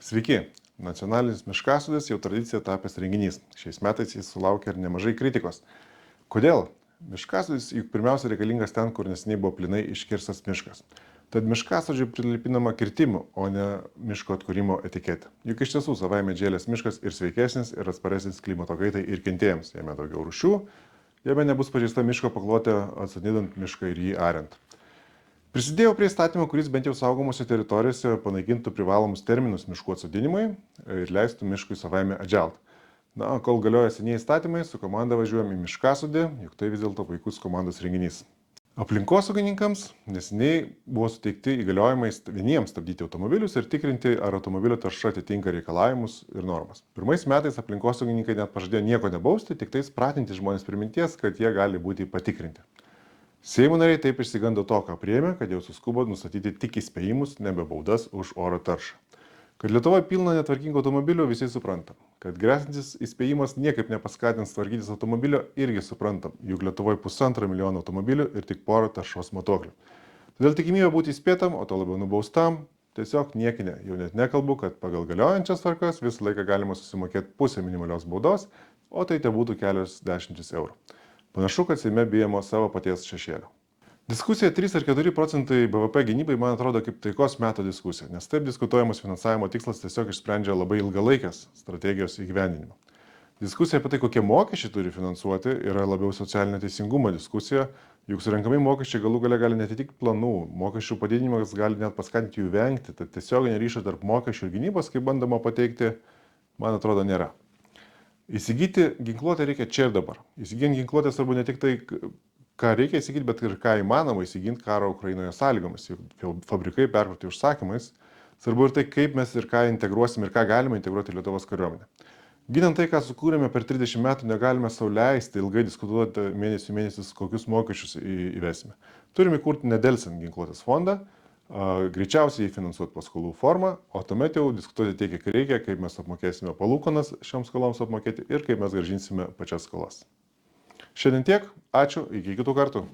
Sveiki! Nacionalinis miškasodis jau tradicija tapęs renginys. Šiais metais jis sulaukė ir nemažai kritikos. Kodėl? Miškasodis juk pirmiausia reikalingas ten, kur neseniai buvo plinai iškirstas miškas. Tad miškasodžiui prilipinama kirtimų, o ne miško atkūrimo etiketė. Juk iš tiesų savaime džėlės miškas ir sveikesnis, ir atsparesnis klimato kaitai ir kentėjams. Jame daugiau rūšių, jame nebus pažeista miško paklotė atsodinant mišką ir jį ariant. Prisidėjau prie įstatymo, kuris bent jau saugomose teritorijose panaikintų privalomus terminus miškų atsodinimui ir leistų miškui savaime atželt. Na, kol galioja senieji įstatymai, su komanda važiuojam į miškasodį, juk tai vis dėlto puikus komandos renginys. Aplinkosaugininkams neseniai buvo suteikti įgaliojimai vieniems stabdyti automobilius ir tikrinti, ar automobilio tarša atitinka reikalavimus ir normas. Pirmais metais aplinkosaugininkai net pažadėjo nieko nebausti, tik tais pratinti žmonės prie minties, kad jie gali būti patikrinti. Seimo nariai taip išsigando to, ką priėmė, kad jau suskubo nustatyti tik įspėjimus, nebe baudas už oro taršą. Kad Lietuvoje pilna netvarkingų automobilių, visi suprantam. Kad grėsintis įspėjimas niekaip nepaskatins tvarkytis automobilio, irgi suprantam, juk Lietuvoje 1,5 milijono automobilių ir tik porą taršos matuoklių. Todėl tikimybė būti įspėtam, o to labiau nubaustam, tiesiog niekinė. Jau net nekalbu, kad pagal galiojančias tvarkas visą laiką galima susimokėti pusę minimalios baudos, o tai būtų kelios dešimtis eurų. Panašu, kad Seime bijamo savo paties šešėlio. Diskusija 3 ar 4 procentai BVP gynybai man atrodo kaip taikos meto diskusija, nes taip diskutuojamas finansavimo tikslas tiesiog išsprendžia labai ilgalaikės strategijos įgyvendinimą. Diskusija apie tai, kokie mokesčiai turi finansuoti, yra labiau socialinio teisingumo diskusija, juk surenkami mokesčiai galų gale gali netitikti planų, mokesčių padidinimas gali net paskatinti jų vengti, tad tiesioginio ryšio tarp mokesčių ir gynybos, kaip bandoma pateikti, man atrodo nėra. Įsigyti ginkluotę reikia čia ir dabar. Įsigyti ginkluotę svarbu ne tik tai, ką reikia įsigyti, bet ir ką įmanoma įsiginti karo Ukrainoje sąlygomis. Fabrikai perkrauti užsakymais. Svarbu ir tai, kaip mes ir ką integruosim ir ką galime integruoti į Lietuvos kariuomenę. Ginant tai, ką sukūrėme per 30 metų, negalime sau leisti ilgai diskutuoti mėnesius, kokius mokesčius įvesime. Turime įkurti nedelsiant ginkluotės fondą, greičiausiai finansuoti paskolų formą, o tuomet jau diskutuoti tiek, kiek reikia, kaip mes apmokėsime palūkanas šioms skoloms apmokėti ir kaip mes grąžinsime pačias skolas. Šiandien tiek, ačiū, iki kitų kartų.